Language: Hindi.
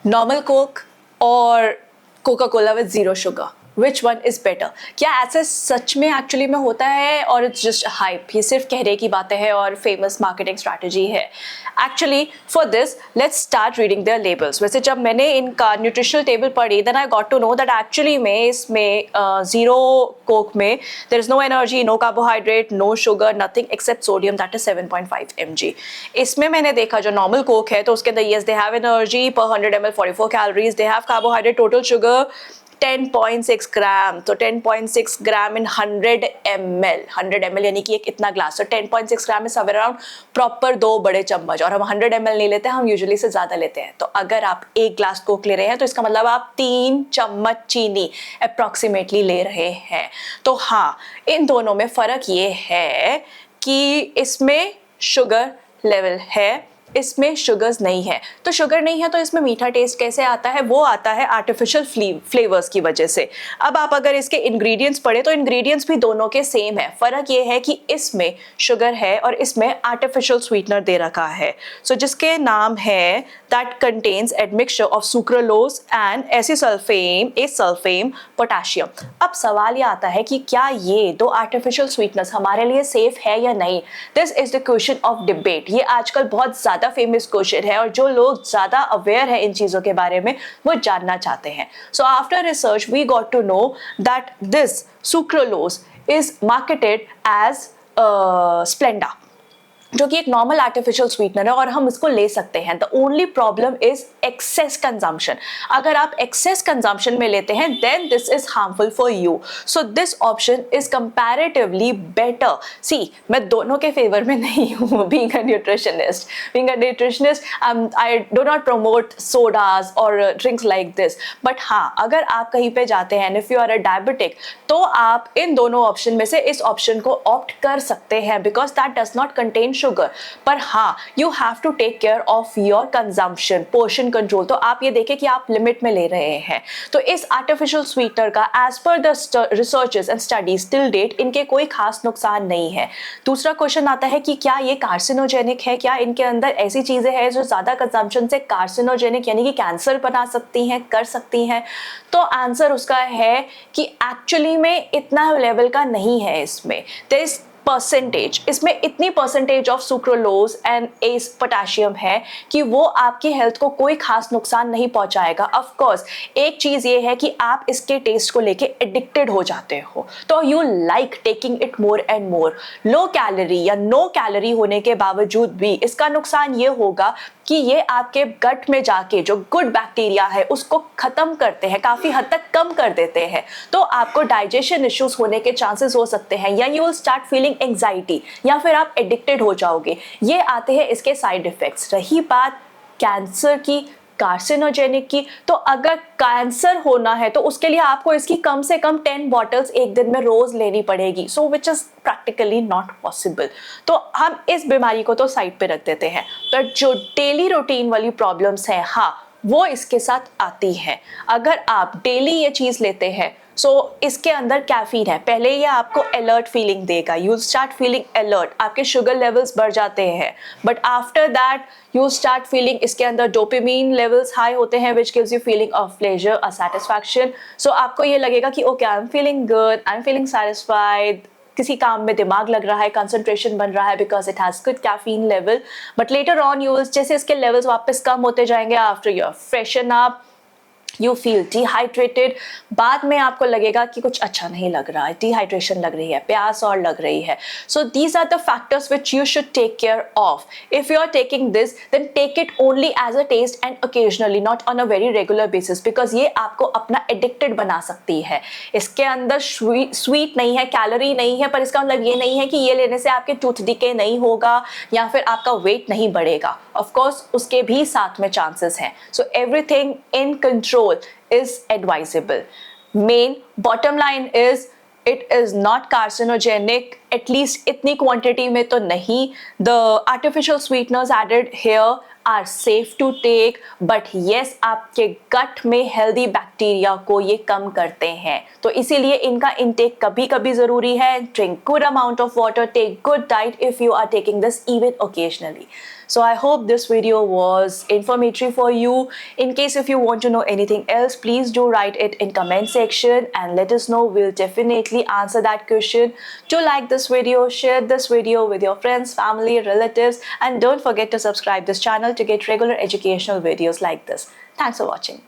नॉर्मल कोक और Coca Cola with zero sugar, which one is better? क्या ऐसे सच में एक्चुअली में होता है और इट्स जस्ट हाइप, ये सिर्फ कहने की बातें हैं और फेमस मार्केटिंग स्ट्रैटेजी है? Actually for this let's start reading their labels. वैसे जब मैंने इनका न्यूट्रिशनल टेबल पढ़ी then I got to know that actually में इसमें जीरो कोक में there is no energy, no carbohydrate, no sugar, nothing except sodium, that is 7.5 mg. इसमें मैंने देखा जो नॉर्मल कोक है तो उसके अंदर येस दे हैव एनर्जी पर 100 ml 44 calories, they have carbohydrate, total sugar 10.6 ग्राम. तो 10.6 ग्राम इन 100 ml, 100 ml यानी कि एक इतना ग्लास. तो 10.6 ग्राम में समवेयर अराउंड प्रॉपर 2 बड़े चम्मच. और हम 100 ml नहीं लेते, हम यूजुअली से ज़्यादा लेते हैं. तो अगर आप एक ग्लास कोक ले रहे हैं तो इसका मतलब आप 3 चम्मच चीनी अप्रॉक्सीमेटली ले रहे हैं. तो हाँ, इन दोनों में फ़र्क ये है कि इसमें शुगर लेवल है, इसमें शुगर्स नहीं है. तो शुगर नहीं है तो इसमें मीठा टेस्ट कैसे आता है? वो आता है आर्टिफिशियल फ्लेवर्स की वजह से. अब आप अगर इसके इंग्रेडिएंट्स पढ़े तो इंग्रेडिएंट्स भी दोनों के सेम है. फ़र्क ये है कि इसमें शुगर है और इसमें आर्टिफिशियल स्वीटनर दे रखा है. सो जिसके नाम है that contains admixture of sucralose and acesulfame potassium. अब सवाल ये आता है कि क्या ये दो आर्टिफिशियल स्वीटनर्स हमारे लिए सेफ है या नहीं? This is the question of debate. ये आजकल बहुत ज़्यादा फेमस क्वेश्चन है और जो लोग ज़्यादा अवेयर है इन चीज़ों के बारे में वो जानना चाहते हैं. So after research we got to know that this sucralose is marketed as Splenda, जो कि एक नॉर्मल आर्टिफिशियल स्वीटनर है और हम इसको ले सकते हैं. The only problem is excess consumption. अगर आप एक्सेस कंजम्पशन में लेते हैं then this is harmful for you. So this option is comparatively better. See, मैं दोनों के फेवर में नहीं हूँ. Being a nutritionist, I do not promote sodas और ड्रिंक्स लाइक दिस. बट हाँ, अगर आप कहीं पे जाते हैं, if you are a diabetic, तो आप इन दोनों ऑप्शन में से इस ऑप्शन को ऑप्ट कर सकते हैं because that does not contain sugar. पर हाँ, you have to take care of your consumption, portion control. तो आप ये देखें कि आप लिमिट में ले रहे हैं. तो इस आर्टिफिशियल स्वीटनर का as per the researches and studies till date इनके कोई खास नुकसान नहीं है. दूसरा क्वेश्चन आता है कि क्या ये कार्सिनोजेनिक है? क्या इनके अंदर ऐसी चीजें हैं जो ज्यादा कंजम्पशन से कार्सिनोजेनिक यानी कि कैंसर बना सकती हैं, कर सकती हैं? तो आंसर उसका है कि एक्चुअली में इतना लेवल का नहीं है. इसमें परसेंटेज, इसमें इतनी percentage of sucralose and S potassium है कि वो आपकी हेल्थ को कोई खास नुकसान नहीं पहुंचाएगा. ऑफ कोर्स एक चीज ये है कि आप इसके टेस्ट को लेके एडिक्टेड हो जाते हो, तो you like taking it more and more. Low calorie या नो कैलोरी होने के बावजूद भी इसका नुकसान ये होगा कि ये आपके गट में जाके जो गुड बैक्टीरिया है उसको खत्म करते हैं, काफी हद तक कम कर देते हैं. तो आपको डाइजेशन इश्यूज होने के चांसेस हो सकते हैं, या you will start feeling anxiety, या फिर आप एडिक्टेड हो जाओगे. ये आते हैं इसके साइड इफेक्ट्स. रही बात कैंसर की, कार्सिनोजेनिक की, तो अगर कैंसर होना है तो उसके लिए आपको इसकी कम से कम 10 बॉटल्स एक दिन में रोज लेनी पड़ेगी. So which is practically not possible. तो हम इस बीमारी को तो साइड पे रख देते हैं. पर जो डेली रूटीन वाली प्रॉब्लम्स हैं, हाँ, वो इसके साथ आती हैं. अगर आप डेली ये चीज लेते हैं, सो इसके अंदर कैफीन है. पहले ये आपको अलर्ट फीलिंग देगा, यू स्टार्ट फीलिंग अलर्ट, आपके शुगर लेवल्स बढ़ जाते हैं. But after that you start feeling, इसके अंदर डोपामिन लेवल्स हाई होते हैं which gives you feeling of pleasure, a satisfaction. So आपको ये लगेगा कि okay, I am feeling good, I am feeling satisfied, किसी काम में दिमाग लग रहा है, कंसंट्रेशन बन रहा है because it has good caffeine level. But later on you, जैसे इसके लेवल्स वापस कम होते जाएंगे, after your freshen up, you feel dehydrated. बाद में आपको लगेगा कि कुछ अच्छा नहीं लग रहा है, डिहाइड्रेशन लग रही है, प्यास और लग रही है. So these are the factors which you should take care of. If you are taking this then take it only as a taste and occasionally, not on a very regular basis, because ये आपको अपना एडिक्टेड बना सकती है. इसके अंदर स्वीट नहीं है, कैलोरी नहीं है, पर इसका मतलब ये नहीं है कि ये लेने से आपके टूथ डिके नहीं होगा या फिर आपका वेट नहीं बढ़ेगा. ऑफ कोर्स उसके भी साथ में चांसेस हैं. So everything in control is advisable. Main bottom line is it is not carcinogenic, at least इतनी quantity में तो नहीं. The artificial sweeteners added here are safe to take, but yes, आपके gut में healthy bacteria को ये कम करते हैं. तो इसीलिए इनका intake कभी कभी ज़रूरी है. Drink good amount of water, take good diet if you are taking this even occasionally. So I hope this video was informative for you. In case if you want to know anything else, please do write it in comment section and let us know. We'll definitely answer that question. Do like this video, share this video with your friends, family, relatives, and don't forget to subscribe this channel to get regular educational videos like this. Thanks for watching.